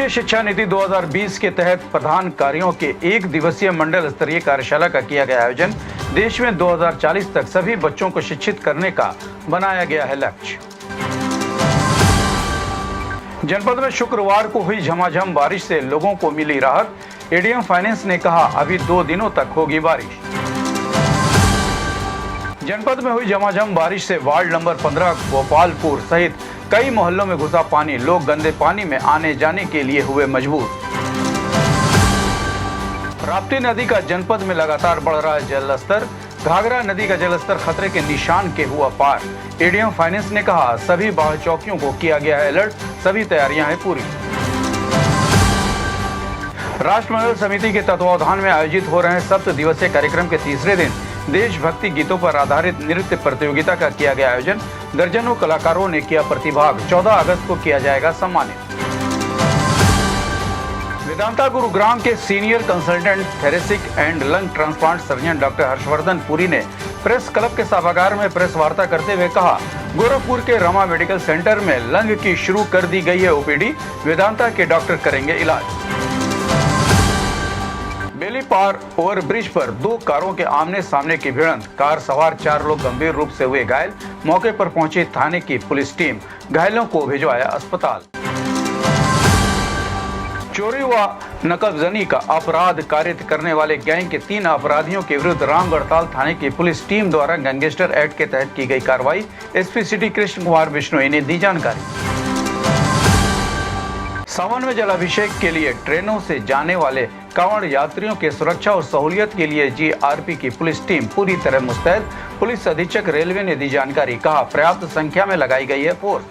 राष्ट्रीय शिक्षा नीति 2020 के तहत प्रधान कार्यों के एक दिवसीय मंडल स्तरीय कार्यशाला का किया गया आयोजन। देश में 2040 तक सभी बच्चों को शिक्षित करने का बनाया गया है लक्ष्य। जनपद में शुक्रवार को हुई झमाझम बारिश से लोगों को मिली राहत। एडीएम फाइनेंस ने कहा अभी 2 दिनों तक होगी बारिश। जनपद में हुई झमाझम बारिश से वार्ड नंबर 15 गोपालपुर सहित कई मोहल्लों में घुसा पानी। लोग गंदे पानी में आने जाने के लिए हुए मजबूर। राप्ती नदी का जनपद में लगातार बढ़ रहा है जलस्तर। घाघरा नदी का जलस्तर खतरे के निशान के हुआ पार। एडीएम फाइनेंस ने कहा सभी बाढ़ चौकियों को किया गया है अलर्ट, सभी तैयारियां हैं पूरी। राष्ट्रमंडल समिति के तत्वावधान में आयोजित हो रहे सप्त दिवसीय कार्यक्रम के तीसरे दिन देशभक्ति गीतों पर आधारित नृत्य प्रतियोगिता का किया गया आयोजन। दर्जनों कलाकारों ने किया प्रतिभाग। 14 अगस्त को किया जाएगा सम्मानित। वेदांता गुरुग्राम के senior consultant thoracic and lung transplant surgeon doctor Harshvardhan Puri ने प्रेस क्लब के सभागार में प्रेस वार्ता करते हुए कहा गोरखपुर के रमा मेडिकल सेंटर में लंग की शुरू कर दी गई है ओपीडी। वेदांता के डॉक्टर करेंगे इलाज। बेली पार ओवरब्रिज पर 2 कारों के आमने सामने की भिड़ंत। कार सवार 4 लोग गंभीर रूप से हुए घायल। मौके पर पहुंची थाने की पुलिस टीम, घायलों को भिजवाया अस्पताल। चोरी व नकबजनी का अपराध कारित करने वाले गैंग के 3 अपराधियों के विरुद्ध रामगढ़ताल थाने की पुलिस टीम द्वारा गैंगस्टर एक्ट के तहत की गई कार्रवाई। एसपी सिटी कृष्ण कुमार बिश्नोई ने दी जानकारी। सावन में जलाभिषेक के लिए ट्रेनों से जाने वाले कांवड़ यात्रियों के सुरक्षा और सहूलियत के लिए जीआरपी की पुलिस टीम पूरी तरह मुस्तैद। पुलिस अधीक्षक रेलवे ने दी जानकारी। कहा पर्याप्त संख्या में लगाई गई है फोर्स।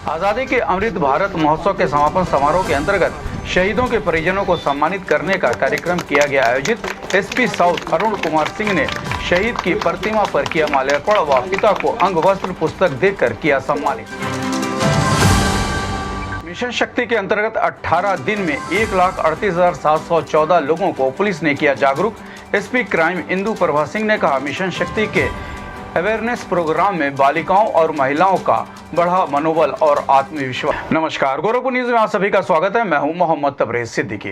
आजादी के अमृत भारत महोत्सव के समापन समारोह के अंतर्गत शहीदों के परिजनों को सम्मानित करने का कार्यक्रम किया गया आयोजित। एसपी साउथ अरुण कुमार सिंह ने शहीद की प्रतिमा पर किया माल्यार्पण व पिता को अंग वस्त्र पुस्तक देकर किया सम्मानित। मिशन शक्ति के अंतर्गत 18 दिन में 1,38,714 लोगों को पुलिस ने किया जागरूक। एसपी क्राइम इंदु प्रभा सिंह ने कहा मिशन शक्ति के अवेयरनेस प्रोग्राम में बालिकाओं और महिलाओं का बढ़ा मनोबल और आत्मविश्वास। नमस्कार, गोरखपुर न्यूज में आप सभी का स्वागत है। मैं हूं मोहम्मद तबरेज सिद्दीकी।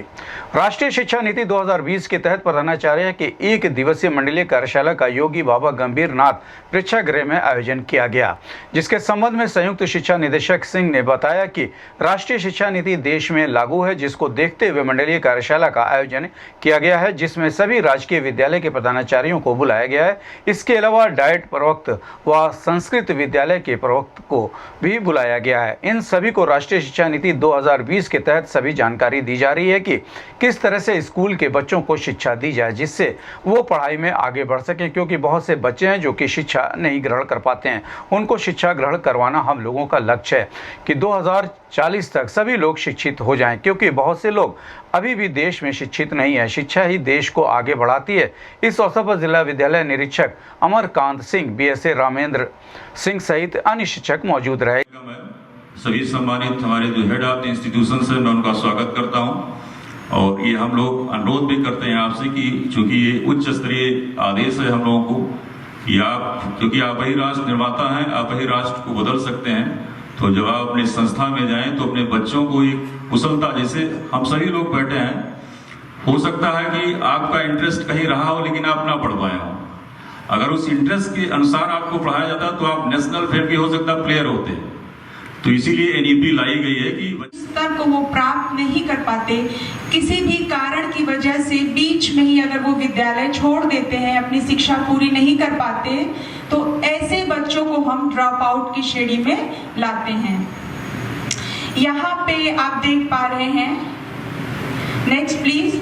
राष्ट्रीय शिक्षा नीति 2020 के तहत प्रधानाचार्य के 1 दिवसीय मंडलीय कार्यशाला का योगी बाबा गंभीर नाथ प्रेक्षागृह में आयोजन किया गया, जिसके संबंध में संयुक्त शिक्षा निदेशक सिंह ने बताया कि राष्ट्रीय शिक्षा नीति देश में लागू है, जिसको देखते हुए मंडलीय कार्यशाला का आयोजन किया गया है, जिसमें सभी राजकीय विद्यालय के प्रधानाचार्यों को बुलाया गया है। इसके अलावा डाइट प्रवक्त व संस्कृत विद्यालय के प्रवक्त को भी बुलाया गया है। इन सभी को राष्ट्रीय शिक्षा नीति 2020 के तहत सभी जानकारी दी जा रही है कि किस तरह से स्कूल के बच्चों को शिक्षा दी जाए, जिससे वो पढ़ाई में आगे बढ़ सकें, क्योंकि बहुत से बच्चे हैं जो कि शिक्षा नहीं ग्रहण कर पाते हैं। उनको शिक्षा ग्रहण करवाना हम लोगों का लक्ष्य है कि 2040 तक सभी लोग शिक्षित हो जाएं, क्योंकि बहुत से लोग अभी भी देश में शिक्षित नहीं है। शिक्षा ही देश को आगे बढ़ाती है। इस अवसर पर जिला विद्यालय निरीक्षक अमरकांत सिंह, बीएसए रामेंद्र सिंह सहित अन्य शिक्षक मौजूद रहे। सभी सम्मानित हमारे जो हेड ऑफ द इंस्टीट्यूशन है, मैं उनका स्वागत करता हूं। और ये हम लोग अनुरोध भी करते हैं आपसे कि चूंकि ये उच्च स्तरीय आदेश है हम लोगों को कि आप, क्योंकि आप ही राष्ट्र निर्माता हैं, आप ही राष्ट्र को बदल सकते हैं, तो जब आप अपनी संस्था में जाएं तो अपने बच्चों को एक कुशलता, जैसे हम सभी लोग बैठे हैं, हो सकता है कि आपका इंटरेस्ट कहीं रहा हो लेकिन आप ना पढ़ पाए हो। अगर उस इंटरेस्ट के अनुसार आपको पढ़ाया जाता तो आप नेशनल फेम भी हो सकता प्लेयर होते। तो इसीलिए एनईपी लाई गई है कि स्तर को वो प्राप्त नहीं कर पाते, किसी भी कारण की वजह से बीच में ही अगर वो विद्यालय छोड़ देते हैं, अपनी शिक्षा पूरी नहीं कर पाते, तो ऐसे बच्चों को हम ड्रॉप आउट की श्रेणी में लाते हैं। यहाँ पे आप देख पा रहे हैं, नेक्स्ट प्लीज,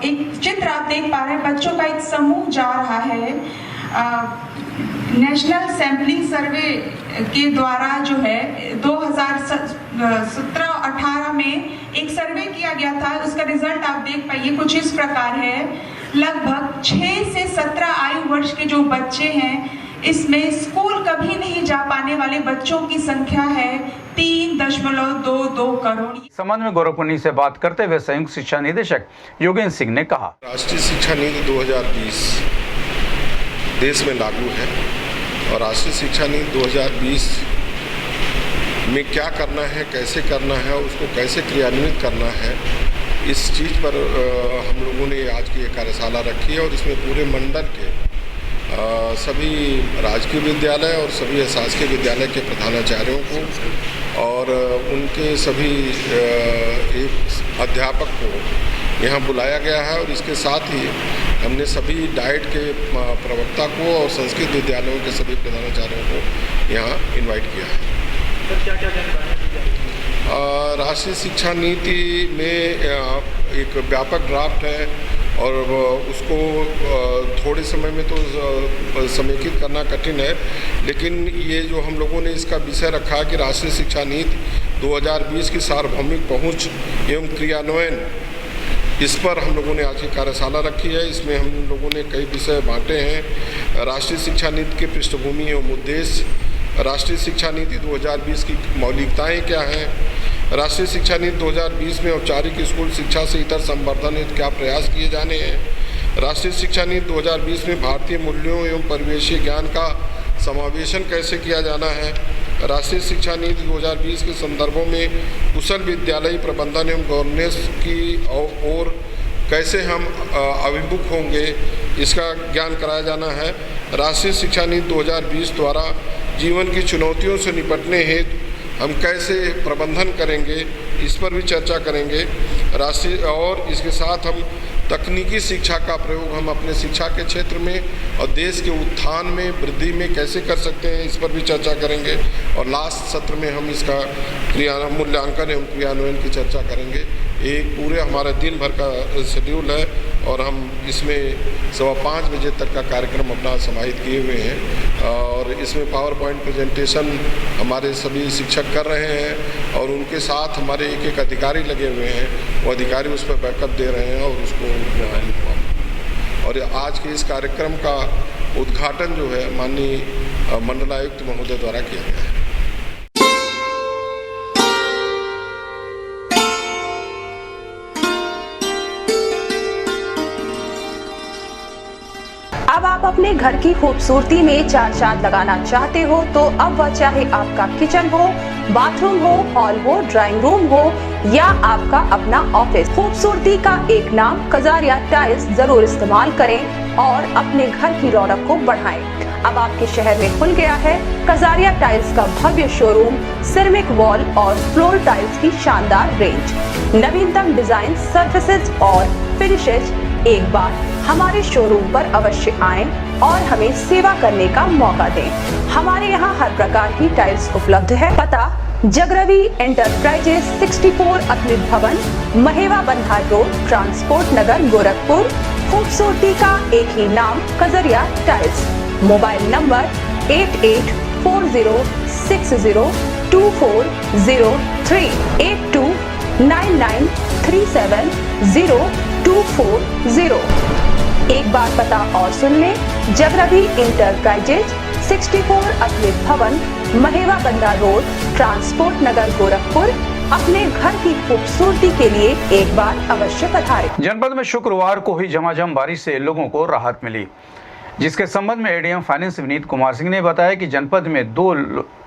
एक चित्र आप देख पा रहे हैं, बच्चों का एक समूह जा रहा है। नेशनल सैम्पलिंग सर्वे के द्वारा जो है 2017-18 में एक सर्वे किया गया था। उसका रिजल्ट आप देख पाइए, कुछ इस प्रकार है। लगभग 6 से 17 आयु वर्ष के जो बच्चे हैं, इसमें स्कूल कभी नहीं जा पाने वाले बच्चों की संख्या है 3.22 करोड़। संबंध में गोरखपुर से बात करते हुए संयुक्त शिक्षा निदेशक योगेंद्र सिंह ने कहा राष्ट्रीय शिक्षा नीति 2020 देश में लागू है और राष्ट्रीय शिक्षा नीति 2020 में क्या करना है, कैसे करना है, उसको कैसे क्रियान्वित करना है, इस चीज़ पर हम लोगों ने आज की एक कार्यशाला रखी है और इसमें पूरे मंडल के सभी राजकीय विद्यालय और सभी शासकीय विद्यालय के प्रधानाचार्यों को और उनके सभी एक अध्यापक को यहाँ बुलाया गया है और इसके साथ ही हमने सभी डाइट के प्रवक्ता को और संस्कृत विद्यालयों के सभी प्रधानाचार्यों को यहाँ इनवाइट किया है। सर क्या क्या जानकारी राष्ट्रीय शिक्षा नीति में एक व्यापक ड्राफ्ट है और उसको थोड़े समय में तो समेकित करना कठिन है, लेकिन ये जो हम लोगों ने इसका विषय रखा है कि राष्ट्रीय शिक्षा नीति 2020 की सार्वभौमिक पहुंच एवं क्रियान्वयन, इस पर हम लोगों ने आज की कार्यशाला रखी है। इसमें हम लोगों ने कई विषय बांटे हैं। राष्ट्रीय शिक्षा नीति के पृष्ठभूमि एवं उद्देश्य, राष्ट्रीय शिक्षा नीति 2020 की मौलिकताएं क्या हैं, राष्ट्रीय शिक्षा नीति 2020 में औपचारिक स्कूल शिक्षा से इतर संवर्धन हेतु क्या प्रयास किए जाने हैं, राष्ट्रीय शिक्षा नीति 2020 में भारतीय मूल्यों एवं परिवेशीय ज्ञान का समावेशन कैसे किया जाना है, राष्ट्रीय शिक्षा नीति 2020 के संदर्भों में कुशल विद्यालयी प्रबंधन एवं गवर्नेंस की ओर कैसे हम अभिमुख होंगे, इसका ज्ञान कराया जाना है। राष्ट्रीय शिक्षा नीति 2020 द्वारा जीवन की चुनौतियों से निपटने हेतु हम कैसे प्रबंधन करेंगे, इस पर भी चर्चा करेंगे। राष्ट्रीय और इसके साथ हम तकनीकी शिक्षा का प्रयोग हम अपने शिक्षा के क्षेत्र में और देश के उत्थान में वृद्धि में कैसे कर सकते हैं, इस पर भी चर्चा करेंगे। और लास्ट सत्र में हम इसका मूल्यांकन एवं क्रियान्वयन की चर्चा करेंगे। एक पूरे हमारा दिन भर का शेड्यूल है और हम इसमें 5:15 बजे तक का कार्यक्रम अपना समाहित किए हुए हैं और इसमें पावर पॉइंट प्रेजेंटेशन हमारे सभी शिक्षक कर रहे हैं और उनके साथ हमारे एक अधिकारी लगे हुए हैं, वो अधिकारी उस पर बैकअप दे रहे हैं और उसको और आज के इस कार्यक्रम का उद्घाटन जो है माननीय मंडलायुक्त महोदय द्वारा किया गया है। अब आप अपने घर की खूबसूरती में चार चांद लगाना चाहते हो तो अब वह चाहे आपका किचन हो, बाथरूम हो, हॉल हो, ड्राइंग रूम हो या आपका अपना ऑफिस, खूबसूरती का एक नाम कजारिया टाइल्स जरूर इस्तेमाल करें और अपने घर की रौनक को बढ़ाएं। अब आपके शहर में खुल गया है कजारिया टाइल्स का भव्य शोरूम, सिरेमिक वॉल और फ्लोर टाइल्स की शानदार रेंज, नवीनतम डिजाइन, सर्फेसेज और फिनिशेज। एक बार हमारे शोरूम पर अवश्य आएं और हमें सेवा करने का मौका दें। हमारे यहाँ हर प्रकार की टाइल्स उपलब्ध है। पता जगरवी एंटरप्राइजेस 64 अतुलित भवन, महेवा बंधार रोड, ट्रांसपोर्ट नगर, गोरखपुर। खूबसूरती का एक ही नाम कजरिया टाइल्स। Mobile number 8840602403 8299370240। एक बार पता और सुन लें, जगरवी इंटरप्राइजेज 64 अतुलित भवन, महेवा बंदा रोड, ट्रांसपोर्ट नगर, गोरखपुर। अपने घर की खूबसूरती के लिए एक बार अवश्य पधारें। जनपद में शुक्रवार को हुई झमाझम बारिश से लोगों को राहत मिली, जिसके संबंध में एडीएम फाइनेंस विनीत कुमार सिंह ने बताया कि जनपद में 2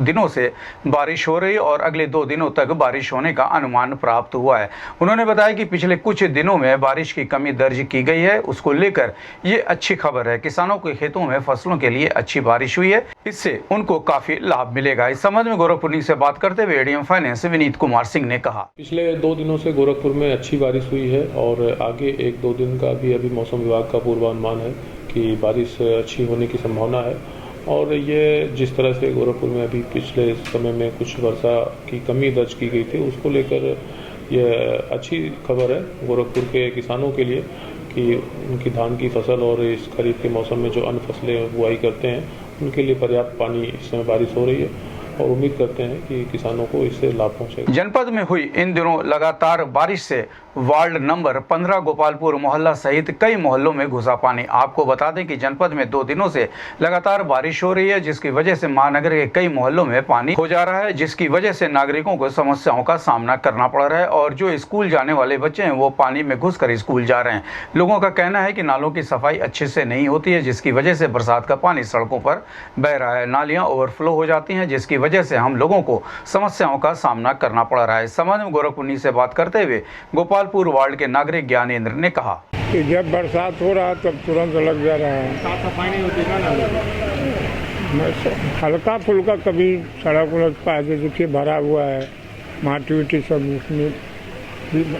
दिनों से बारिश हो रही और अगले 2 दिनों तक बारिश होने का अनुमान प्राप्त हुआ है। उन्होंने बताया कि पिछले कुछ दिनों में बारिश की कमी दर्ज की गई है, उसको लेकर ये अच्छी खबर है। किसानों के खेतों में फसलों के लिए अच्छी बारिश हुई है, इससे उनको काफी लाभ मिलेगा। इस संबंध में गोरखपुर से बात करते हुए एडीएम फाइनेंस विनीत कुमार सिंह ने कहा, पिछले 2 दिनों से गोरखपुर में अच्छी बारिश हुई है और आगे 1-2 दिन का भी अभी मौसम विभाग का पूर्वानुमान है कि बारिश अच्छी होने की संभावना है। और ये जिस तरह से गोरखपुर में अभी पिछले समय में कुछ वर्षा की कमी दर्ज की गई थी, उसको लेकर ये अच्छी खबर है गोरखपुर के किसानों के लिए कि उनकी धान की फसल और इस खरीफ के मौसम में जो अन्य फसलें बुआई करते हैं उनके लिए पर्याप्त पानी इस समय बारिश हो रही है और उम्मीद करते हैं कि किसानों को इससे लाभ पहुंचेगा। जनपद में हुई इन दिनों लगातार बारिश से वार्ड नंबर 15 गोपालपुर मोहल्ला सहित कई मोहल्लों में घुसा पानी। आपको बता दें कि जनपद में 2 दिनों से लगातार बारिश हो रही है, जिसकी वजह से महानगर के कई मोहल्लों में पानी हो जा रहा है, जिसकी वजह से नागरिकों को समस्याओं का सामना करना पड़ रहा है और जो स्कूल जाने वाले बच्चे हैं वो पानी में घुसकर स्कूल जा रहे हैं। लोगों का कहना है कि नालों की सफाई अच्छे से नहीं होती है, जिसकी वजह से बरसात का पानी सड़कों पर बह रहा है, नालियां ओवरफ्लो हो जाती हैं, जिसकी वजह से हम लोगों को समस्याओं का सामना करना पड़ रहा है। इस संबंध में गोरखपुर से बात करते हुए गोपालपुर वार्ड के नागरिक ज्ञानेंद्र ने कहा कि जब बरसात हो रहा है तब तुरंत लग जा रहा है। साफ सफाई नहीं होती ना, हल्का फुल्का कभी सड़क उलट पाए देखिए भरा हुआ है, माटी उटी सब उसमें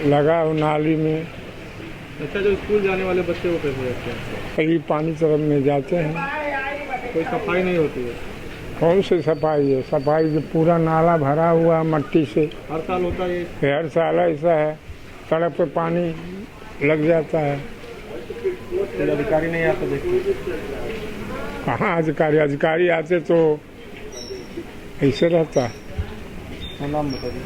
लगा हो नाली में। अच्छा, जो स्कूल जाने वाले बच्चे वो कैसे रहते हैं? कहीं पानी तरफ में जाते हैं, कोई सफाई नहीं होती है। कौन सी सफाई है? सफाई जो पूरा नाला भरा हुआ है मट्टी से, हर साल होता है ये। हर साल ऐसा है, सड़क पे पानी लग जाता है। अधिकारी नहीं आते देखते? कहाँ अधिकारी आते तो ऐसे रहता। नाम बताइए।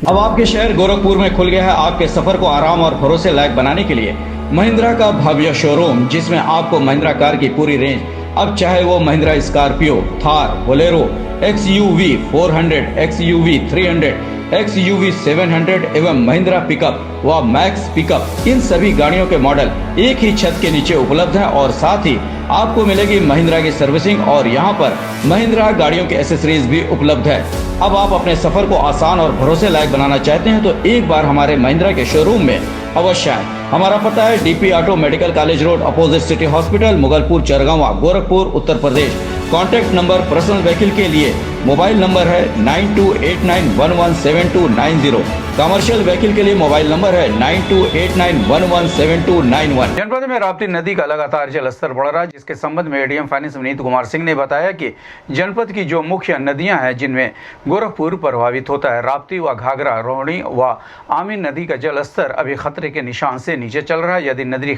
अब आपके शहर गोरखपुर में खुल गया है आपके सफर को आराम और भरोसे लायक बनाने के लिए महिंद्रा का भव्य शोरूम, जिसमें आपको महिंद्रा कार की पूरी रेंज, अब चाहे वो Mahindra Scorpio, Thar, Bolero, XUV 400, XUV 300, XUV 700 एवं महिंद्रा पिकअप व मैक्स पिकअप, इन सभी गाड़ियों के मॉडल एक ही छत के नीचे उपलब्ध हैं और साथ ही आपको मिलेगी महिंद्रा की सर्विसिंग और यहाँ पर महिंद्रा गाड़ियों के एसेसरीज भी उपलब्ध है। अब आप अपने सफर को आसान और भरोसे लायक बनाना चाहते हैं तो एक बार हमारे महिंद्रा के शोरूम में अवश्य आए। हमारा पता है DP auto medical college road, opposite city hospital, Mughalpur, Chargawan, Gorakhpur, Uttar Pradesh. Contact number personal vehicle के लिए मोबाइल नंबर है 9289117290। कमर्शियल व्हीकल के लिए मोबाइल नंबर है 9289117291। जनपद में राप्ती नदी का लगातार जलस्तर बढ़ रहा है, जिसके संबंध में ADM फाइनेंस विनीत कुमार सिंह ने बताया कि जनपद की जो मुख्य नदियां हैं जिनमें गोरखपुर प्रभावित होता है, राप्ती व घाघरा, रोहिणी व आमी नदी का जलस्तर अभी खतरे के निशान से नीचे चल रहा है। यदि नदी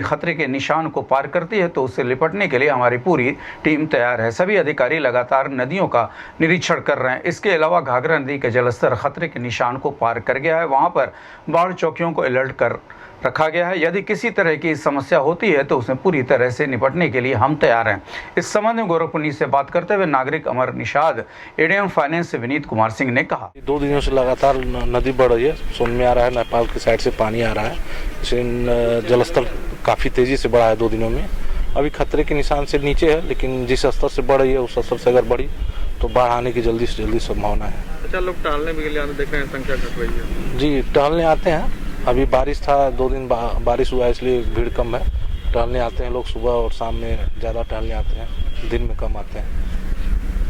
खतरे के निशान को पार करती है तो उससे निपटने के लिए हमारी पूरी टीम तैयार है। सभी अधिकारी लगातार नदियों का निरीक्षण कर रहे हैं। इसके अलावा घाघरा नदी का जलस्तर खतरे के निशान को पार कर गया है, वहां पर बाढ़ चौकियों को अलर्ट कर रखा गया है। यदि किसी तरह की समस्या होती है तो उसमें पूरी तरह से निपटने के लिए हम तैयार हैं। इस संबंध में गोरखपुर से बात करते हुए नागरिक अमर निषाद ADM फाइनेंस से विनीत कुमार सिंह ने कहा, 2 दिनों से लगातार नदी बढ़ रही है, सोन में आ रहा है, नेपाल की साइड से पानी आ रहा है, इसलिए जलस्तर काफ़ी तेज़ी से बढ़ा है 2 दिनों में। अभी खतरे के निशान से नीचे है, लेकिन जिस स्तर से बढ़ रही है उस स्तर से अगर बढ़ी तो बाढ़ आने की जल्दी से जल्दी संभावना है। अच्छा, लोग टहलने भी आते देख रहे हैं, संख्या घट रही है? जी, टहलने आते हैं। अभी बारिश था, 2 दिन बारिश हुआ है, इसलिए भीड़ कम है। टहलने आते हैं लोग, सुबह और शाम में ज़्यादा टहलने आते हैं, दिन में कम आते हैं।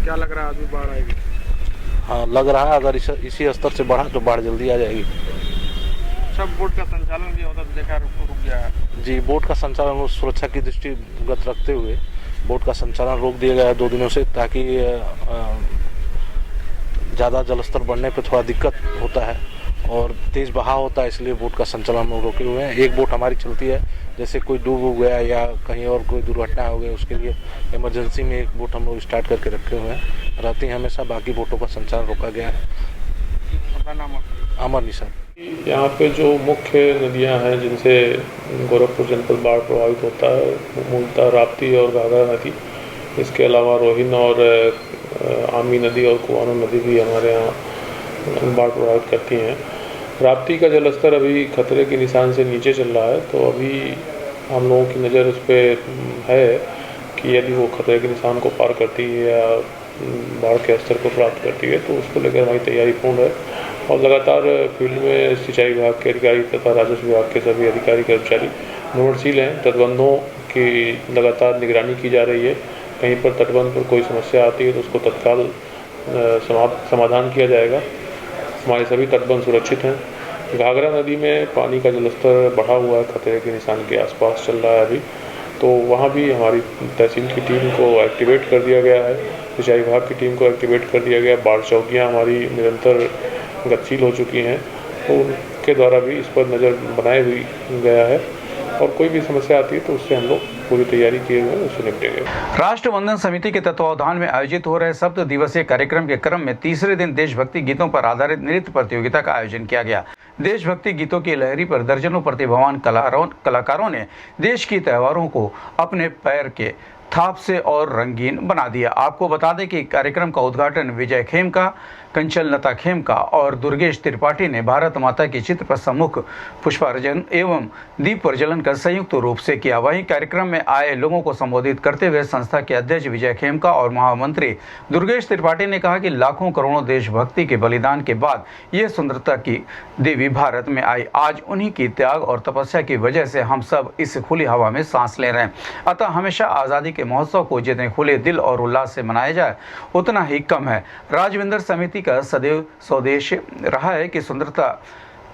क्या लग रहा है अभी बाढ़ आएगी? हाँ, लग रहा है अगर इसी स्तर से बढ़ा तो बाढ़ जल्दी आ जाएगी। सब बोट का संचालन भी होता तो देखा रुक गया है। जी, बोट का संचालन सुरक्षा की दृष्टिगत रखते हुए बोट का संचालन रोक दिया गया है 2 दिनों से, ताकि ज़्यादा जलस्तर बढ़ने पे थोड़ा दिक्कत होता है और तेज़ बहाव होता है, इसलिए बोट का संचालन हम रोके हुए हैं। एक बोट हमारी चलती है, जैसे कोई डूब गया या कहीं और कोई दुर्घटना हो गई, उसके लिए इमरजेंसी में एक बोट हम लोग स्टार्ट करके रखे हुए हैं, रहती हैं हमेशा। बाकी बोटों का संचालन रोका गया है। अपना नाम? अमर निशान। यहाँ पे जो मुख्य नदियाँ हैं जिनसे गोरखपुर जनपद बाढ़ प्रभावित होता है, मूलतः राप्ती और घाघरा नदी, इसके अलावा रोहिन और आमी नदी और कुआनो नदी भी हमारे यहाँ बाढ़ प्रभावित करती हैं। राप्ती का जलस्तर अभी खतरे के निशान से नीचे चल रहा है, तो अभी हम लोगों की नज़र उस पर है कि यदि वो खतरे के निशान को पार करती है या बाढ़ के स्तर को प्राप्त करती है तो उसको लेकर हमारी तैयारी पूर्ण है और लगातार फील्ड में सिंचाई विभाग के अधिकारी तथा राजस्व विभाग के सभी अधिकारी कर्मचारी निवर्तशील हैं। तटबंधों की लगातार निगरानी की जा रही है। कहीं पर तटबंध पर कोई समस्या आती है तो उसको तत्काल समाधान किया जाएगा। हमारे सभी तटबंध सुरक्षित हैं। घाघरा नदी में पानी का जलस्तर बढ़ा हुआ है, खतरे के निशान के आसपास चल रहा है अभी, तो वहाँ भी हमारी तहसील की टीम को एक्टिवेट कर दिया गया है, सिंचाई विभाग की टीम को एक्टिवेट कर दिया गया। बाढ़ चौकियाँ हमारी निरंतर गतिशील हो चुकी हैं, तो उनके द्वारा भी इस पर नज़र बनाए हुई गया है और कोई भी समस्या आती है तो उससे हम लोग पूरी तैयारी किए हुए हैं, उससे निपटेंगे। राष्ट्रवंदन समिति के तत्वावधान में आयोजित हो रहे 7 दिवसीय कार्यक्रम के क्रम में तीसरे दिन देशभक्ति गीतों पर आधारित नृत्य प्रतियोगिता का आयोजन किया गया। देशभक्ति गीतों की लहरी पर दर्जनों प्रतिभावान कलाकारों ने देश की त्योहारों को अपने पैर के थाप से और रंगीन बना दिया। आपको बता दें कि कार्यक्रम का उद्घाटन विजय खेमका, कंचनलता खेमका और दुर्गेश त्रिपाठी ने भारत माता के चित्र पर सम्मुख पुष्पार्चन एवं दीप प्रज्वलन कर संयुक्त रूप से किया। वहीं कार्यक्रम में आए लोगों को संबोधित करते हुए संस्था के अध्यक्ष विजय खेमका और महामंत्री दुर्गेश त्रिपाठी ने कहा कि लाखों करोड़ों देशभक्ति के बलिदान के बाद ये सुंदरता की देवी भारत में आई। आज उन्हीं की त्याग और तपस्या की वजह से हम सब इस खुली हवा में सांस ले रहे हैं। अतः हमेशा आज़ादी के महोत्सव को जितने खुले दिल और उल्लास से मनाया जाए उतना ही कम है। राजविंदर समिति का सदैव स्वदेश रहा है कि सुंदरता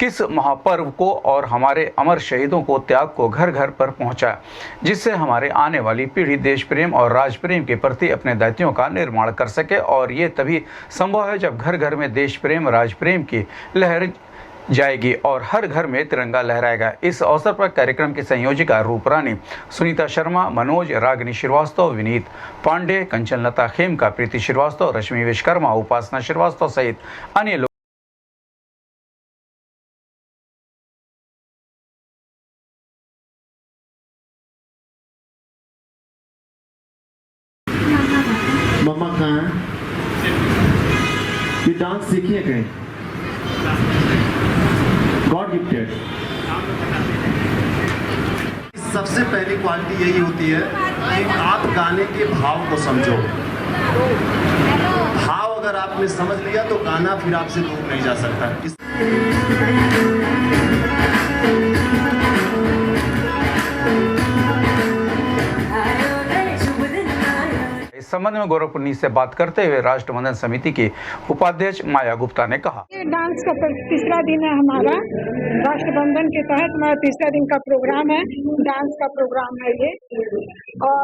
किस महापर्व को और हमारे अमर शहीदों को त्याग को घर घर पर पहुंचा, जिससे हमारे आने वाली पीढ़ी देश प्रेम और राज प्रेम के प्रति अपने दायित्वों का निर्माण कर सके। और ये तभी संभव है जब घर घर में देश प्रेम राज प्रेम की लहर जाएगी और हर घर में तिरंगा लहराएगा। इस अवसर पर कार्यक्रम की संयोजिका रूपरानी सुनीता शर्मा, मनोज, रागिनी श्रीवास्तव, विनीत पांडे, कंचनलता खेमका, प्रीति श्रीवास्तव, रश्मि विश्वकर्मा, उपासना श्रीवास्तव सहित अन्य लोग मम्मा कहाँ हैं? ये डांस सीखिए कहीं? God gifted. सबसे पहली क्वालिटी यही होती है कि आप गाने के भाव को समझो। भाव अगर आपने समझ लिया तो गाना फिर आपसे दूर नहीं जा सकता। इस संबंध में गोरखपुर न्यूज से बात करते हुए राष्ट्रवंदन समिति की उपाध्यक्ष माया गुप्ता ने कहा, ये डांस का तीसरा दिन है हमारा। राष्ट्रवंदन के तहत हमारा तीसरा दिन का प्रोग्राम है, डांस का प्रोग्राम है ये। और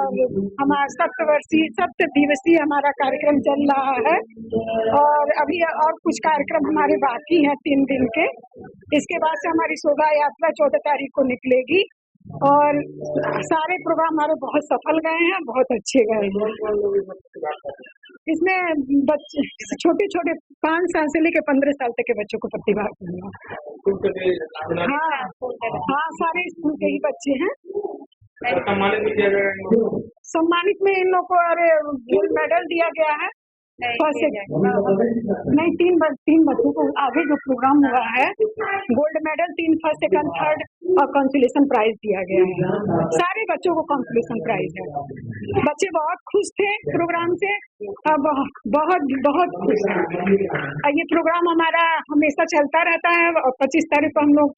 हमारा 7 दिवसीय हमारा कार्यक्रम चल रहा है और अभी और कुछ कार्यक्रम हमारे बाकी हैं 3 दिन के। इसके बाद से हमारी शोभा यात्रा 14 तारीख को निकलेगी और सारे प्रोग्राम हमारे बहुत सफल गए हैं, बहुत अच्छे गए हैं। इसमें बच्चे छोटे 5 साल से लेकर 15 साल तक के बच्चों को प्रतिभा हाँ, सारे स्कूल के ही बच्चे हैं। सम्मानित में इन लोगों को गोल्ड मेडल दिया गया है। नहीं, 3 बच्चों को आगे जो प्रोग्राम हुआ है gold medal 3 first second third और कंसोलेशन प्राइज दिया गया है। सारे बच्चों को कंसोलेशन प्राइज है। बच्चे बहुत खुश थे प्रोग्राम से, बहुत खुश हैं। ये प्रोग्राम हमारा हमेशा चलता रहता है और 25 तारीख को हम लोग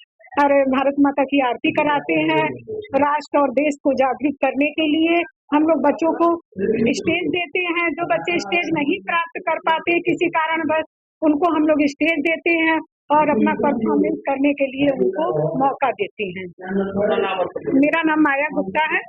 भारत माता की आरती कराते हैं। राष्ट्र और देश को जागृत करने के लिए हम लोग बच्चों को स्टेज देते हैं। जो बच्चे स्टेज नहीं प्राप्त कर पाते किसी कारणवश, उनको हम लोग स्टेज देते हैं और अपना परफॉर्मेंस करने के लिए उनको मौका देते हैं। मेरा नाम माया गुप्ता है,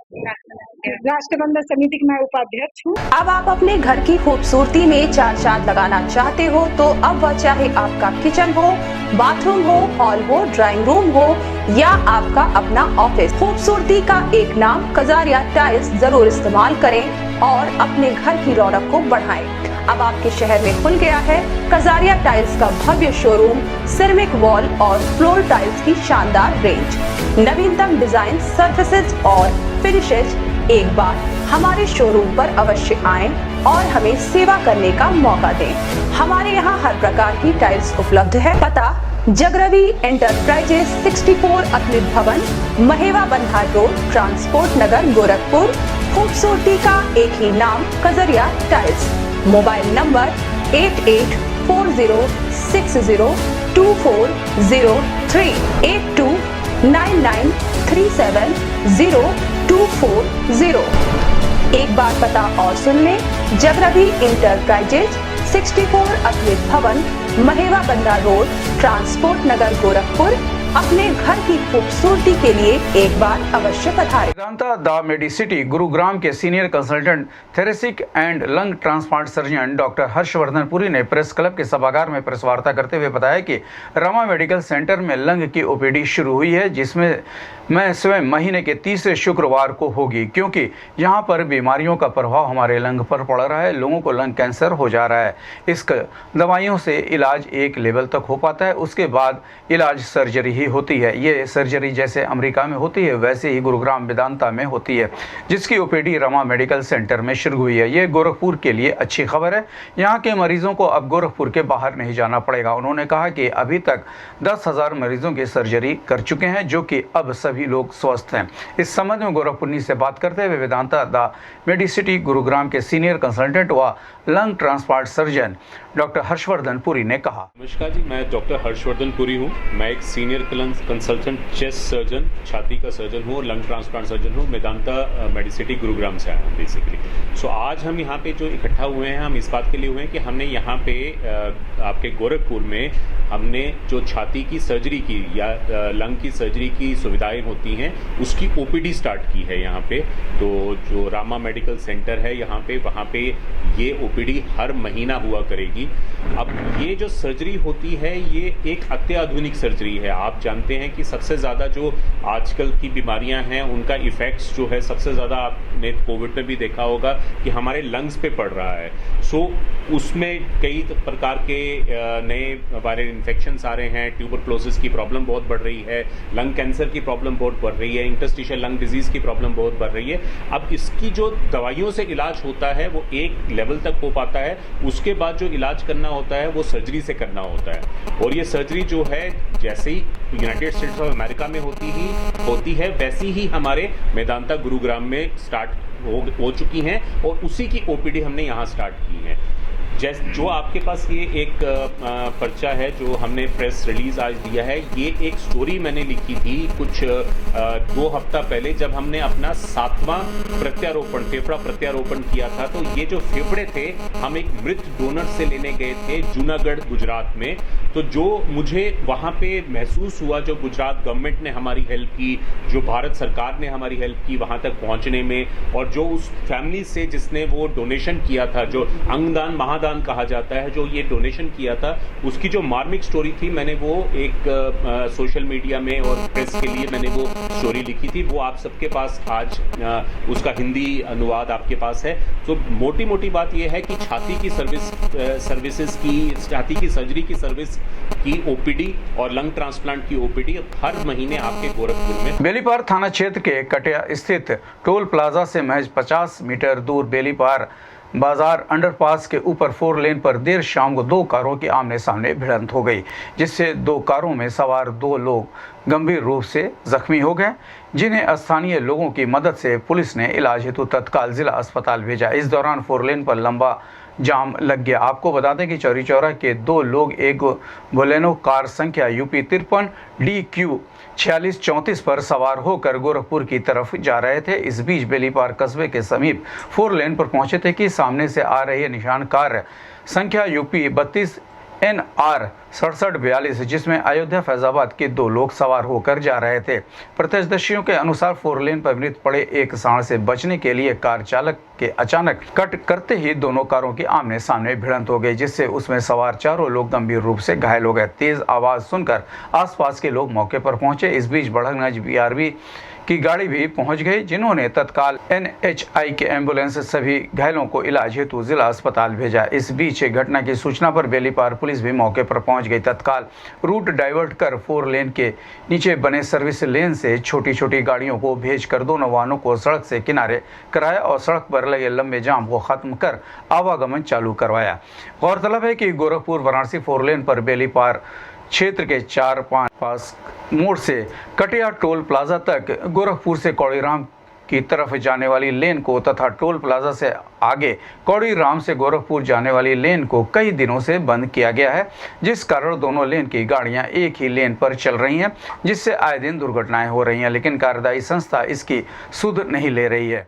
राष्ट्रवंदन समिति की मैं उपाध्यक्ष हूँ। अब आप अपने घर की खूबसूरती में 4 चांद लगाना चाहते हो तो अब वह चाहे आपका किचन हो, बाथरूम हो, हॉल हो, ड्राइंग रूम हो या आपका अपना ऑफिस, खूबसूरती का एक नाम कजारिया टाइल्स जरूर इस्तेमाल करें और अपने घर की रौनक को बढ़ाएं। अब आपके शहर में खुल गया है कजारिया टाइल्स का भव्य शोरूम, सिरेमिक वॉल और फ्लोर टाइल्स की शानदार रेंज, नवीनतम डिजाइन, सर्फेसेज और फिनिशेज। एक बार हमारे शोरूम पर अवश्य आएं और हमें सेवा करने का मौका दें। हमारे यहाँ हर प्रकार की टाइल्स उपलब्ध है। पता जगरवी enterprises 64 Akhil Bhawan, Maheva Bandhar road, transport Nagar, Gorakhpur. खूबसूरती का एक ही नाम कजारिया टाइल्स। Mobile number 8840602403 8299370240। एक बार पता और सुन लें, जगरवी enterprises 64 Akhil Bhawan, Maheva Bandhar road, transport Nagar, Gorakhpur. अपने घर की खूबसूरती के लिए एक बार अवश्य पधारें। वेदांता द मेडिसिटी गुरुग्राम के senior consultant thoracic and lung transplant surgeon doctor Harshvardhan Puri ने प्रेस क्लब के सभागार में प्रेस वार्ता करते हुए बताया कि रमा मेडिकल सेंटर में लंग की ओपीडी शुरू हुई है, जिसमें में स्वयं महीने के तीसरे शुक्रवार को होगी, क्योंकि यहाँ पर बीमारियों का प्रभाव हमारे लंग पर पड़ रहा है। लोगों को लंग कैंसर हो जा रहा है। इसका दवाइयों से इलाज एक लेवल तक हो पाता है, उसके बाद इलाज सर्जरी ही होती है। ये सर्जरी जैसे अमेरिका में होती है वैसे ही गुरुग्राम वेदांता में होती है, जिसकी ओपीडी रमा मेडिकल सेंटर में शुरू हुई है। ये गोरखपुर के लिए अच्छी खबर है। यहाँ के मरीजों को अब गोरखपुर के बाहर नहीं जाना पड़ेगा। उन्होंने कहा कि अभी तक 10,000 मरीजों की सर्जरी कर चुके हैं, जो कि अब सभी लोग स्वस्थ हैं। इस संबंध में गोरखपुर से बात करते हुए वेदांता द मेडिसिटी गुरुग्राम के सीनियर कंसल्टेंट व lung transplant surgeon doctor Harshvardhan Puri ने कहा। नमस्कार जी, मैं डॉक्टर हर्षवर्धन पुरी हूँ। मैं एक सीनियर कंसल्टेंट चेस्ट सर्जन, छाती का सर्जन हूँ और लंग ट्रांसप्लांट सर्जन हूँ। वेदांता मेडिसिटी गुरुग्राम से आया हूँ बेसिकली। सो आज हम यहाँ पे जो इकट्ठा हुए हैं, हम इस बात के लिए हुए हैं कि हमने यहाँ पे आपके गोरखपुर में हमने जो छाती की सर्जरी की या लंग की सर्जरी की सुविधाएं होती हैं उसकी ओपीडी स्टार्ट की है यहाँ पे। तो जो रामा मेडिकल सेंटर है यहाँ पे, वहाँ पे ये ओपीडी हर महीना हुआ करेगी। अब ये जो सर्जरी होती है ये एक अत्याधुनिक सर्जरी है। आप जानते हैं कि सबसे ज़्यादा जो आजकल की बीमारियां हैं उनका इफेक्ट्स जो है सबसे ज़्यादा आपने कोविड में भी देखा होगा कि हमारे लंग्स पे पड़ रहा है। सो उसमें कई प्रकार के नए वायरल इन्फेक्शंस आ रहे हैं, ट्यूबरक्लोसिस की प्रॉब्लम बहुत बढ़ रही है, लंग कैंसर की प्रॉब्लम बहुत बढ़ रही है, इंटरस्टिशियल लंग डिजीज़ की प्रॉब्लम बहुत बढ़ रही है। अब इसकी जो दवाइयों से इलाज होता है वो एक लेवल तक हो पाता है, उसके बाद जो इलाज करना होता है वो सर्जरी से करना होता है। और ये सर्जरी जो है जैसे ही यूनाइटेड स्टेट्स ऑफ अमेरिका में होती है वैसी ही हमारे वेदांता गुरुग्राम में स्टार्ट हो चुकी हैं और उसी की ओपीडी हमने यहाँ स्टार्ट की है। जो आपके पास ये एक पर्चा है जो हमने प्रेस रिलीज आज दिया है, ये एक स्टोरी मैंने लिखी थी कुछ 2 हफ्ता पहले जब हमने अपना 7वां फेफड़ा प्रत्यारोपण किया था। तो ये जो फेफड़े थे हम एक मृत डोनर से लेने गए थे जूनागढ़ गुजरात में। तो जो मुझे वहाँ पे महसूस हुआ, जो गुजरात गवर्नमेंट ने हमारी हेल्प की, जो भारत सरकार ने हमारी हेल्प की वहाँ तक पहुँचने में, और जो उस फैमिली से जिसने वो डोनेशन किया था, जो अंगदान महादान कहा जाता है, जो ये डोनेशन किया था, उसकी जो मार्मिक स्टोरी थी मैंने वो एक सोशल मीडिया में और प्रेस के लिए मैंने वो स्टोरी लिखी थी। वो आप सबके पास आज उसका हिंदी अनुवाद आपके पास है। तो मोटी मोटी बात ये है कि छाती की सर्विसेज की, छाती की सर्जरी की सर्विस की ओपीडी और लंग ट्रांसप्लांट की ओपीडी हर महीने आपके गोरखपुर में। बेलीपार थाना क्षेत्र के कटिया स्थित टोल प्लाजा से महज 50 मीटर दूर बेलीपार बाजार अंडरपास के ऊपर 4 लेन पर देर शाम को 2 कारों की आमने सामने भिड़ंत हो गई, जिससे 2 कारों में सवार 2 लोग गंभीर रूप से जख्मी हो गए, जिन्हें स्थानीय लोगों की मदद से पुलिस ने इलाज हेतु तत्काल जिला अस्पताल भेजा। इस दौरान 4 लेन पर लंबा जाम लग गया। आपको बता दें कि चौरी चौरा के 2 लोग एक बोलेनो कार संख्या यूपी 53 DQ 4634 पर सवार होकर गोरखपुर की तरफ जा रहे थे। इस बीच बेलीपार कस्बे के समीप 4 लेन पर पहुंचे थे कि सामने से आ रही निशान कार संख्या यूपी 32 NR 6742 जिसमें अयोध्या फैजाबाद के 2 लोग सवार होकर जा रहे थे। प्रत्यक्षदर्शियों के अनुसार 4 लेन पर मृत पड़े एक सांड से बचने के लिए कार चालक के अचानक कट करते ही दोनों कारों की आमने सामने भिड़ंत हो गई, जिससे उसमें सवार 4 लोग गंभीर रूप से घायल हो गए। तेज आवाज सुनकर आसपास के लोग मौके पर पहुंचे। इस बीच बड़गंज BRB की गाड़ी भी पहुंच गई, जिन्होंने तत्काल NHI के एम्बुलेंस सभी घायलों को इलाज हेतु जिला अस्पताल भेजा। इस बीच घटना की सूचना पर बेलीपार पुलिस भी मौके पर पहुंच गई। तत्काल रूट डाइवर्ट कर 4 लेन के नीचे बने सर्विस लेन से छोटी छोटी गाड़ियों को भेजकर दोनों वाहनों को सड़क से किनारे कराया और सड़क पर लगे लंबे जाम को खत्म कर आवागमन चालू करवाया। गौरतलब है कि गोरखपुर वाराणसी 4 लेन पर बेलीपार क्षेत्र के 4-5 मोड़ से कटिया टोल प्लाजा तक, गोरखपुर से कौड़ीराम की तरफ जाने वाली लेन को तथा टोल प्लाजा से आगे कौड़ीराम से गोरखपुर जाने वाली लेन को कई दिनों से बंद किया गया है, जिस कारण दोनों लेन की गाड़ियां एक ही लेन पर चल रही हैं, जिससे आए दिन दुर्घटनाएं हो रही हैं, लेकिन कार्यदायी संस्था इसकी सुध नहीं ले रही है।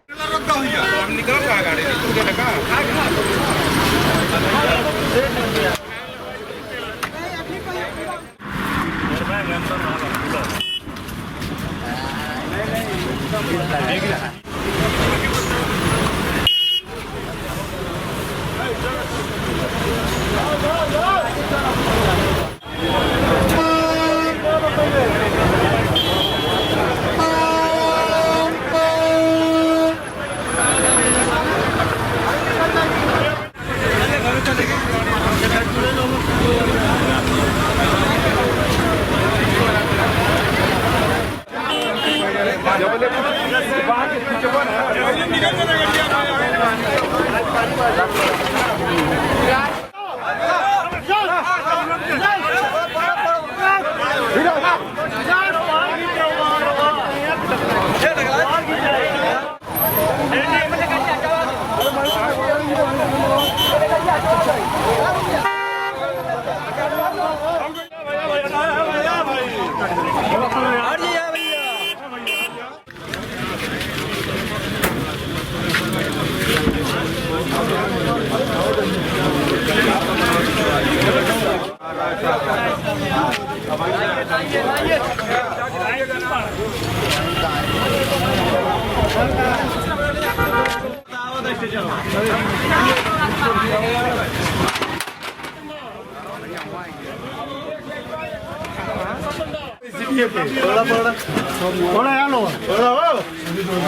थोड़ा यहाँ लो,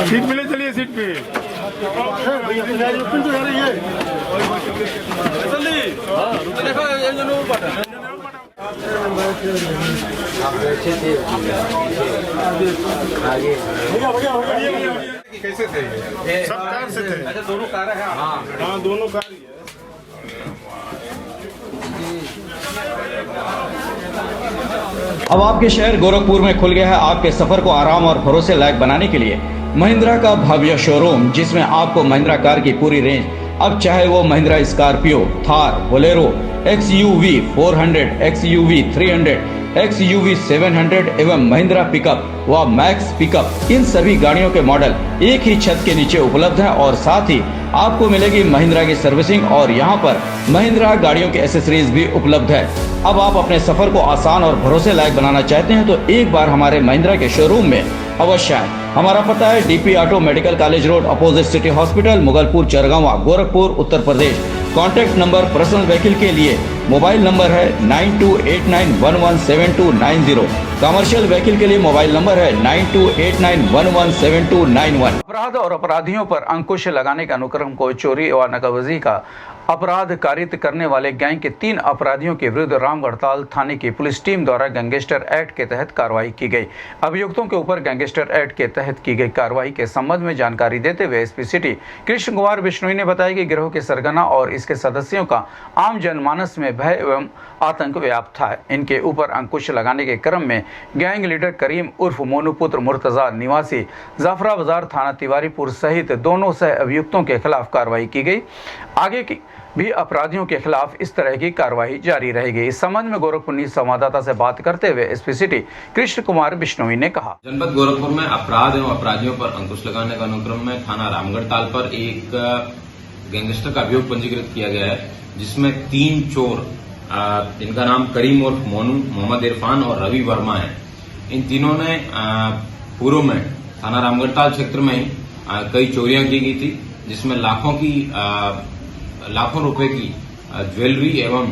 सीट मिले, चलिए सीट पे। कैसे थे? सब कार से थे। अच्छा, दोनों कार है? हाँ, दोनों कार ही है। अब आपके शहर गोरखपुर में खुल गया है आपके सफर को आराम और भरोसे लायक बनाने के लिए महिंद्रा का भव्य शोरूम, जिसमें आपको महिंद्रा कार की पूरी रेंज, अब चाहे वो Mahindra Scorpio, Thar, Bolero, XUV 400, XUV 300, XUV 700 एवं महिंद्रा पिकअप व मैक्स पिकअप, इन सभी गाड़ियों के मॉडल एक ही छत के नीचे उपलब्ध हैं और साथ ही आपको मिलेगी महिंद्रा की सर्विसिंग और यहाँ पर महिंद्रा गाड़ियों के एसेसरीज भी उपलब्ध है। अब आप अपने सफर को आसान और भरोसे लायक बनाना चाहते हैं तो एक बार हमारे महिंद्रा के शोरूम में अवश्य आए। हमारा पता है DP auto, medical college road, opposite city hospital, Mughalpur, Chargawan, Gorakhpur, Uttar Pradesh. Contact number personal vehicle के लिए मोबाइल नंबर है 9289117290। कमर्शियल व्हीकल के लिए मोबाइल नंबर है 9289117291। अपराध और अपराधियों पर अंकुश लगाने के अनुक्रम को चोरी और नकाबंदी का अपराध कारित करने वाले गैंग के 3 अपराधियों के विरुद्ध रामगढ़ताल थाने की पुलिस टीम द्वारा गैंगस्टर एक्ट के तहत कार्रवाई की गई। अभियुक्तों के ऊपर गैंगस्टर एक्ट के तहत की गई कार्रवाई के संबंध में जानकारी देते हुए SP सिटी कृष्ण कुमार बिश्नोई ने बताया कि गिरोह के सरगना और इसके सदस्यों का आम जनमानस में भय एवं आतंक व्याप्त था। इनके ऊपर अंकुश लगाने के क्रम में गैंग लीडर करीम उर्फ मोनू पुत्र मुर्तजा निवासी जाफरा बाजार थाना तिवारीपुर सहित दोनों सह अभियुक्तों के खिलाफ कार्रवाई की गई। आगे की भी अपराधियों के खिलाफ इस तरह की कार्रवाई जारी रहेगी। इस संबंध में गोरखपुर संवाददाता से बात करते हुए SP सिटी कृष्ण कुमार बिश्नोई ने कहा, जनपद गोरखपुर में अपराध एवं अपराधियों पर अंकुश लगाने के अनुक्रम में थाना रामगढ़ताल पर एक गैंगस्टर का अभियोग पंजीकृत किया गया है, जिसमें 3 चोर, इनका नाम करीम उर्फ मोनू, मोहम्मद इरफान और रवि वर्मा है। इन तीनों ने पूर्व में थाना रामगढ़ताल क्षेत्र में ही कई चोरियां की गई थी, जिसमें लाखों रुपए की ज्वेलरी एवं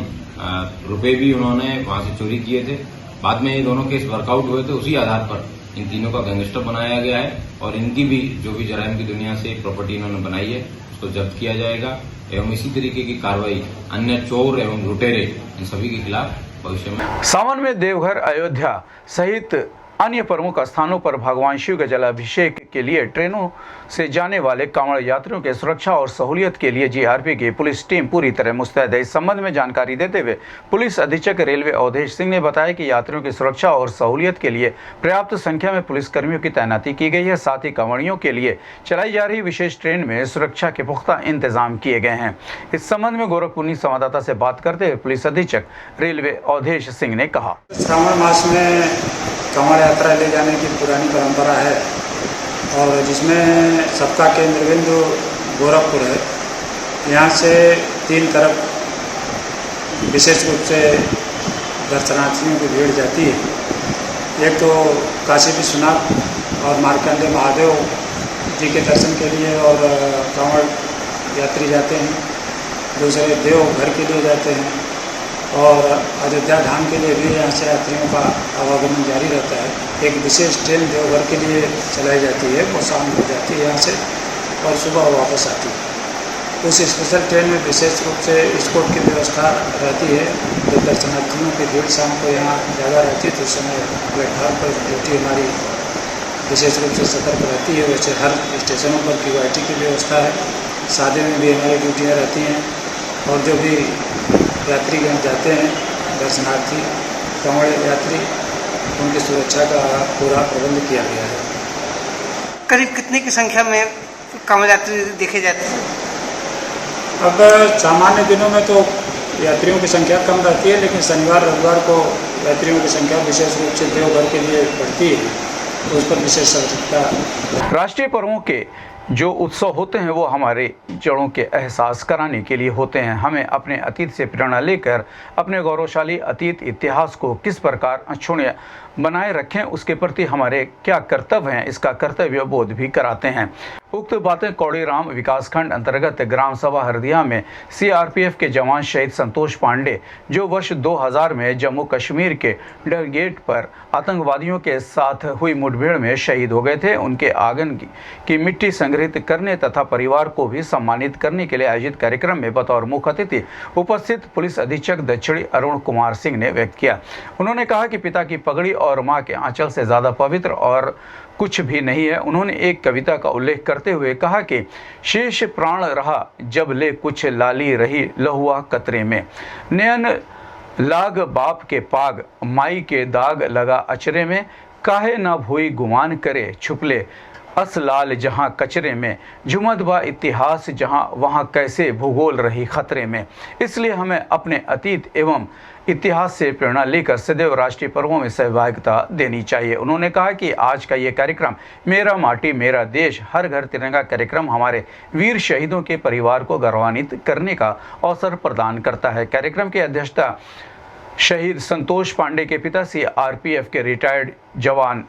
रुपए भी उन्होंने वहां से चोरी किए थे। बाद में ये दोनों केस वर्कआउट हुए थे, उसी आधार पर इन तीनों का गैंगस्टर बनाया गया है और इनकी भी जो भी जराइम की दुनिया से प्रॉपर्टी इन्होंने बनाई है उसको जब्त किया जाएगा एवं इसी तरीके की कार्रवाई अन्य चोर एवं लुटेरे इन सभी के खिलाफ भविष्य में। सावन में देवघर, अयोध्या सहित अन्य प्रमुख स्थानों पर भगवान शिव के जलाभिषेक के लिए ट्रेनों से जाने वाले कांवड़ यात्रियों के सुरक्षा और सहूलियत के लिए GRP की पुलिस टीम पूरी तरह मुस्तैद है। इस संबंध में जानकारी देते हुए पुलिस अधीक्षक रेलवे अवधेश सिंह ने बताया कि यात्रियों की सुरक्षा और सहूलियत के लिए पर्याप्त संख्या में पुलिसकर्मियों की तैनाती की गई है। साथ ही कांवड़ियों के लिए चलाई जा रही विशेष ट्रेन में सुरक्षा के पुख्ता इंतजाम किए गए हैं। इस संबंध में गोरखपुर संवाददाता से बात करते हुए पुलिस अधीक्षक रेलवे अवधेश सिंह ने कहा, श्रावण मास में कांवड़ यात्रा ले जाने की पुरानी परंपरा है और जिसमें सबका केंद्र बिंदु गोरखपुर है। यहाँ से 3 तरफ विशेष रूप से दर्शनार्थियों की भीड़ जाती है। एक तो काशी विश्वनाथ और मार्कंडेय महादेव जी के दर्शन के लिए और कांवड़ यात्री जाते हैं। दूसरे देवघर के लिए जाते हैं और अयोध्या धाम के लिए भी यहाँ से यात्रियों का आवागमन जारी रहता है। एक विशेष ट्रेन देवघर के लिए चलाई जाती है, वो शाम को जाती है यहाँ से और सुबह वापस आती है। उस स्पेशल ट्रेन में विशेष रूप से एस्कॉर्ट की व्यवस्था रहती है। जो दर्शनार्थियों की भीड़ शाम को यहाँ ज़्यादा रहती है तो उस समय प्लेटफार्म पर ड्यूटी हमारी विशेष रूप से सतर्क रहती है। वैसे हर स्टेशनों पर QIT की व्यवस्था है। शादी में भी हमारी ड्यूटियाँ रहती हैं और जो भी यात्रीगण जाते हैं दर्शनार्थी कांवड़ यात्री, उनकी सुरक्षा का पूरा प्रबंध किया गया है। करीब कितने की संख्या में कांवड़ यात्री देखे जाते हैं? अब सामान्य दिनों में तो यात्रियों की संख्या कम रहती है, लेकिन शनिवार रविवार को यात्रियों की संख्या विशेष रूप से देवघर के लिए बढ़ती है, तो उस पर विशेष आवश्यकता। राष्ट्रीय पर्वों के जो उत्सव होते हैं वो हमारे जड़ों के एहसास कराने के लिए होते हैं। हमें अपने अतीत से प्रेरणा लेकर अपने गौरवशाली अतीत इतिहास को किस प्रकार अक्षुण्य बनाए रखें, उसके प्रति हमारे क्या कर्तव्य हैं, इसका कर्तव्य बोध भी कराते हैं। उक्त बातें कौड़ीराम विकासखंड अंतर्गत ग्राम सभा हरदिया में सीआरपीएफ के जवान शहीद संतोष पांडे, जो वर्ष 2000 में जम्मू कश्मीर के डलगेट पर आतंकवादियों के साथ हुई मुठभेड़ में शहीद हो गए थे, उनके आंगन की मिट्टी संग्रहित करने तथा परिवार को भी सम्मानित करने के लिए आयोजित कार्यक्रम में बतौर मुख्य अतिथि उपस्थित पुलिस अधीक्षक दक्षिणी अरुण कुमार सिंह ने व्यक्त किया। उन्होंने कहा कि पिता की पगड़ी और मां के आंचल से ज्यादा पवित्र और कुछ भी नहीं है। उन्होंने एक कविता का उल्लेख करते हुए कहा कि शेष प्राण रहा जब ले कुछ लाली रही लहुआ कतरे में, नयन लाग बाप के पाग, माई के दाग लगा अचरे में, काहे ना भोई गुमान करे छुपले असलाल जहां कचरे में, झुमद बा इतिहास जहां वहां कैसे भूगोल रही खतरे में। इसलिए हमें अपने अतीत एवं इतिहास से प्रेरणा लेकर सदैव राष्ट्रीय पर्वों में सहभागिता देनी चाहिए। उन्होंने कहा कि आज का ये कार्यक्रम मेरा माटी मेरा देश हर घर तिरंगा कार्यक्रम हमारे वीर शहीदों के परिवार को गौरवान्वित करने का अवसर प्रदान करता है। कार्यक्रम की अध्यक्षता शहीद संतोष पांडे के पिता सीआरपीएफ के रिटायर्ड जवान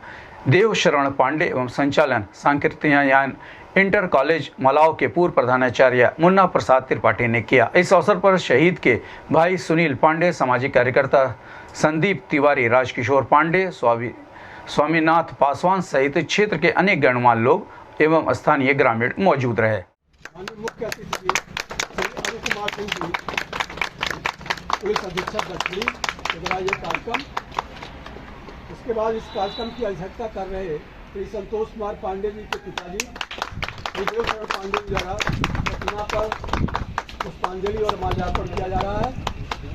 देवशरण पांडे एवं संचालन सांकीर्तियान इंटर कॉलेज मलाव के पूर्व प्रधानाचार्य मुन्ना प्रसाद त्रिपाठी ने किया। इस अवसर पर शहीद के भाई सुनील पांडे, सामाजिक कार्यकर्ता संदीप तिवारी, राजकिशोर पांडे, स्वामीनाथ पासवान सहित क्षेत्र के अनेक गणमान्य लोग एवं स्थानीय ग्रामीण मौजूद रहे। मुख्य अतिथि अरुण कुमार सिंह जी, पुलिस अधीक्षक दक्षिणी, ये कार्यक्रम, इसके बाद इस कार्यक्रम की अध्यक्षता कर रहे श्री संतोष कुमार पांडे जी के पिताजी श्री देवशरण पांडे जी द्वारा प्रतिमा पर पुष्पांजलि और माल्यार्पण किया जा रहा है।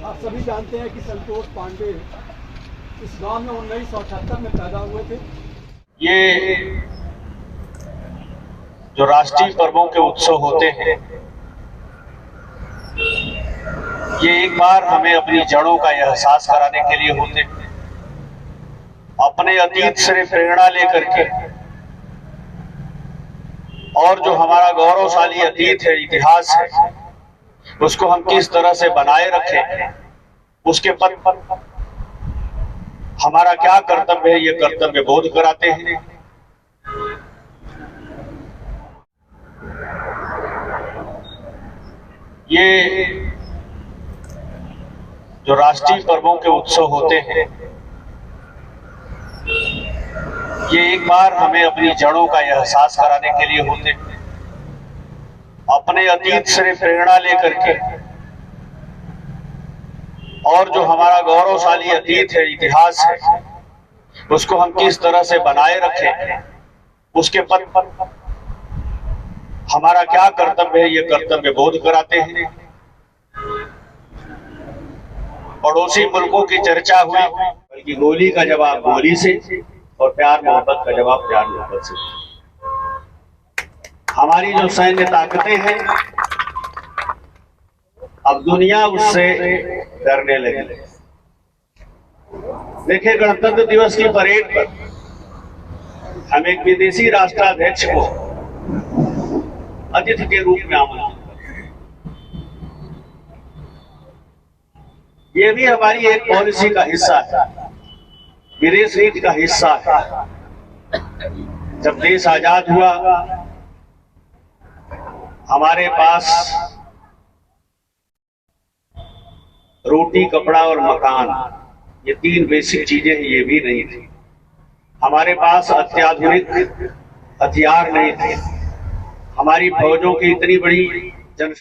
आप सभी जानते हैं कि संतोष पांडे इस गांव में 1978 में पैदा हुए थे। ये जो राष्ट्रीय पर्वों के उत्सव होते हैं, ये एक बार हमें अपनी जड़ों का एहसास कराने के लिए होते हैं। अपने अतीत से प्रेरणा लेकर के और जो हमारा गौरवशाली अतीत है, इतिहास है, उसको हम किस तरह से बनाए रखें, उसके पथ पर हमारा क्या कर्तव्य है, ये कर्तव्य बोध कराते हैं। ये जो राष्ट्रीय पर्वों के उत्सव होते हैं, ये एक बार हमें अपनी जड़ों का एहसास कराने के लिए होते हैं। अपने अतीत से प्रेरणा लेकर के और जो हमारा गौरवशाली अतीत है, इतिहास है, उसको हम किस तरह से बनाए रखें, उसके पथ पर हमारा क्या कर्तव्य है, ये कर्तव्य बोध कराते हैं। पड़ोसी मुल्कों की चर्चा हुई, बल्कि गोली का जवाब गोली से और प्यार मोहब्बत का जवाब प्यार मोहब्बत से। हमारी जो सैन्य ताकतें हैं, अब दुनिया उससे डरने लगी। देखिए, गणतंत्र दिवस की परेड पर हम एक विदेशी राष्ट्राध्यक्ष को अतिथि के रूप में आमंत्रित, ये भी हमारी एक पॉलिसी का हिस्सा है, विदेश नीति का हिस्सा है। जब देश आजाद हुआ, हमारे पास रोटी, कपड़ा और मकान, ये तीन बेसिक चीजें ये भी नहीं थी। हमारे पास अत्याधुनिक हथियार नहीं थे। हमारी फौजों की इतनी बड़ी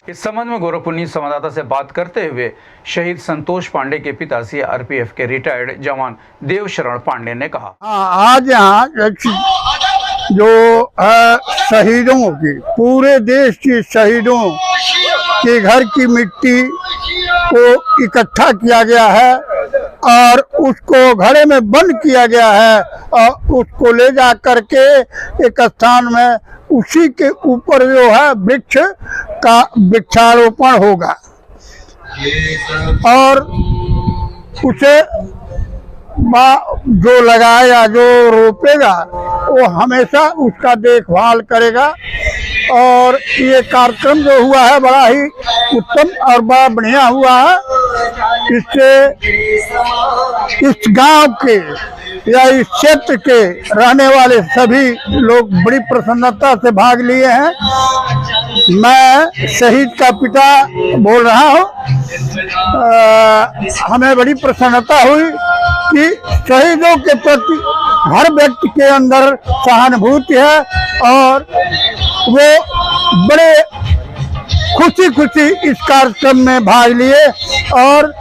इस संबंध में गोरखपुर संवाददाता से बात करते हुए शहीद संतोष पांडे के पिता सीआरपीएफ के रिटायर्ड जवान देवशरण पांडे ने कहा, आज यहाँ जो शहीदों की, पूरे देश के शहीदों कि घर की मिट्टी को इकट्ठा किया गया है और उसको घड़े में बंद किया गया है और उसको ले जा करके एक स्थान में उसी के ऊपर जो है वृक्ष का वृक्षारोपण होगा और उसे जो लगाएगा जो रोपेगा वो हमेशा उसका देखभाल करेगा। और ये कार्यक्रम जो हुआ है बड़ा ही उत्तम और बड़ा बढ़िया हुआ है। इससे इस गांव के या इस क्षेत्र के रहने वाले सभी लोग बड़ी प्रसन्नता से भाग लिए हैं। मैं शहीद का पिता बोल रहा हूँ। हमें बड़ी प्रसन्नता हुई कि शहीदों के प्रति हर व्यक्ति के अंदर सहानुभूति है और वो बड़े खुशी खुशी इस कार्यक्रम में भाग लिए और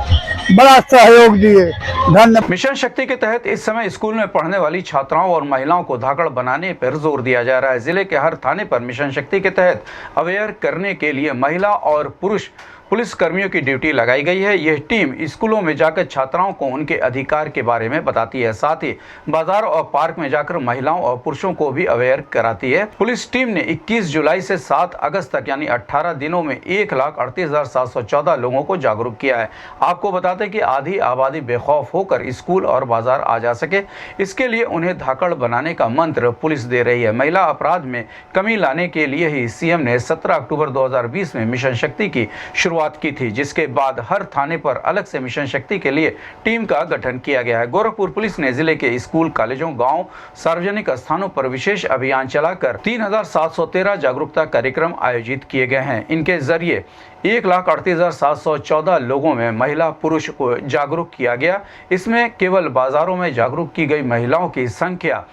बड़ा सहयोग दिए। धन्यवाद। मिशन शक्ति के तहत इस समय स्कूल में पढ़ने वाली छात्राओं और महिलाओं को धाकड़ बनाने पर जोर दिया जा रहा है। जिले के हर थाने पर मिशन शक्ति के तहत अवेयर करने के लिए महिला और पुरुष पुलिस कर्मियों की ड्यूटी लगाई गई है। यह टीम स्कूलों में जाकर छात्राओं को उनके अधिकार के बारे में बताती है, साथ ही बाजार और पार्क में जाकर महिलाओं और पुरुषों को भी अवेयर कराती है। पुलिस टीम ने 21 जुलाई से 7 अगस्त तक यानी 18 दिनों में 1,38,714 लोगों को जागरूक किया है। आपको बताते कि आधी आबादी बेखौफ होकर स्कूल और बाजार आ जा सके, इसके लिए उन्हें धाकड़ बनाने का मंत्र पुलिस दे रही है। महिला अपराध में कमी लाने के लिए ही सीएम ने 17 अक्टूबर 2020 में मिशन शक्ति की शुरुआत की थी, जिसके बाद हर थाने पर अलग से मिशन शक्ति के लिए टीम का गठन किया गया है। गोरखपुर पुलिस ने जिले के स्कूल, कॉलेजों, गांव, सार्वजनिक स्थानों पर विशेष अभियान चलाकर 3,713 जागरूकता कार्यक्रम आयोजित किए गए हैं। इनके जरिए 1,38,714 लोगों में महिला पुरुष को जागरूक किया गया। इसमें केवल बाजारों में जागरूक की गई महिलाओं की संख्या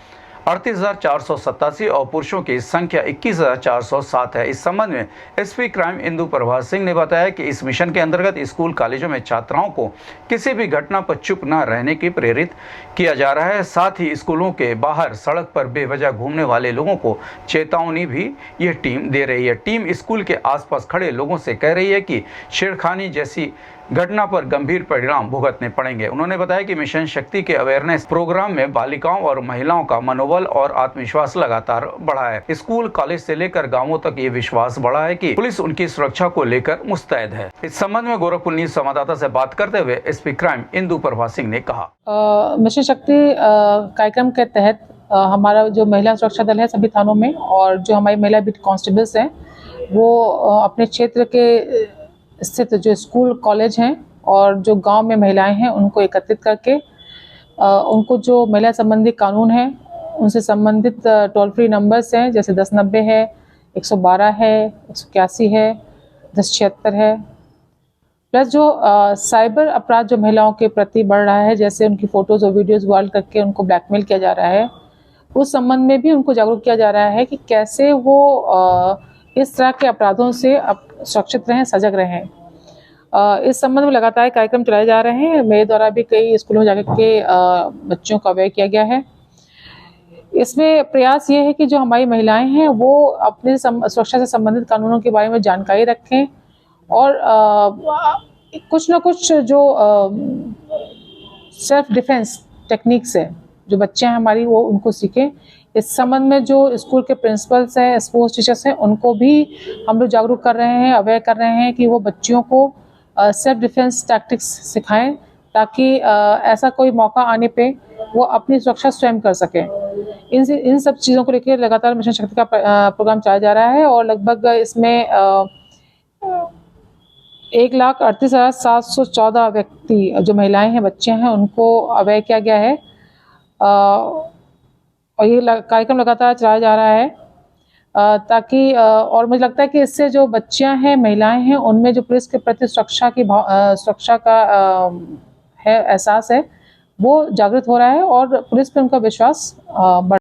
38,487 और पुरुषों की संख्या 21,407 है। इस संबंध में एसपी क्राइम इंदु प्रभात सिंह ने बताया कि इस मिशन के अंतर्गत स्कूल, कॉलेजों में छात्राओं को किसी भी घटना पर चुप न रहने की प्रेरित किया जा रहा है। साथ ही स्कूलों के बाहर सड़क पर बेवजह घूमने वाले लोगों को चेतावनी भी यह टीम दे रही है। टीम स्कूल के आसपास खड़े लोगों से कह रही है कि छेड़खानी जैसी घटना पर गंभीर परिणाम भुगतने पड़ेंगे। उन्होंने बताया कि मिशन शक्ति के अवेयरनेस प्रोग्राम में बालिकाओं और महिलाओं का मनोबल और आत्मविश्वास लगातार बढ़ा है। स्कूल, कॉलेज से लेकर गांवों तक ये विश्वास बढ़ा है कि पुलिस उनकी सुरक्षा को लेकर मुस्तैद है। इस संबंध में गोरखपुर न्यूज संवाददाता से बात करते हुए एसपी क्राइम इंदु प्रभात सिंह ने कहा, मिशन शक्ति कार्यक्रम के तहत हमारा जो महिला सुरक्षा दल है सभी थानों में और जो हमारी महिला बीट कांस्टेबल्स हैं वो अपने क्षेत्र के स्थित जो स्कूल, कॉलेज हैं और जो गांव में महिलाएं हैं उनको एकत्रित करके उनको जो महिला संबंधी कानून है उनसे संबंधित टोल फ्री नंबर्स हैं, जैसे 1090 है, 112 है, 181 है, 1076 है, प्लस जो साइबर अपराध जो महिलाओं के प्रति बढ़ रहा है, जैसे उनकी फ़ोटोज़ और वीडियोज़ वायरल करके उनको ब्लैकमेल किया जा रहा है, उस संबंध में भी उनको जागरूक किया जा रहा है कि कैसे वो इस तरह के अपराधों से सुरक्षित रहें, सजग रहें। इस संबंध में लगातार कार्यक्रम चलाए जा रहे हैं। मेरे द्वारा भी कई स्कूलों में जाकर के बच्चों को अवेयर किया गया है। इसमें प्रयास ये है कि जो हमारी महिलाएं हैं वो अपने सुरक्षा से संबंधित कानूनों के बारे में जानकारी रखें और कुछ ना कुछ जो सेल्फ डिफेंस टेक्निक्स है जो बच्चे हैं हमारी वो उनको सीखें। इस संबंध में जो स्कूल के प्रिंसिपल्स हैं, स्पोर्ट्स टीचर्स हैं, उनको भी हम लोग जागरूक कर रहे हैं, अवेयर कर रहे हैं कि वो बच्चियों को सेल्फ डिफेंस टैक्टिक्स सिखाएं ताकि ऐसा कोई मौका आने पे वो अपनी सुरक्षा स्वयं कर सकें। इन सब चीज़ों को लेकर लगातार मिशन शक्ति का प्रोग्राम चलाया जा रहा है और लगभग इसमें 1,38,714 व्यक्ति जो महिलाएं हैं, बच्चे हैं, उनको अवेयर किया गया है और ये कार्यक्रम लगातार चलाया जा रहा है ताकि और मुझे लगता है कि इससे जो बच्चियां हैं, महिलाएं हैं, उनमें जो पुलिस के प्रति सुरक्षा का है एहसास है वो जागृत हो रहा है और पुलिस पे उनका विश्वास बढ़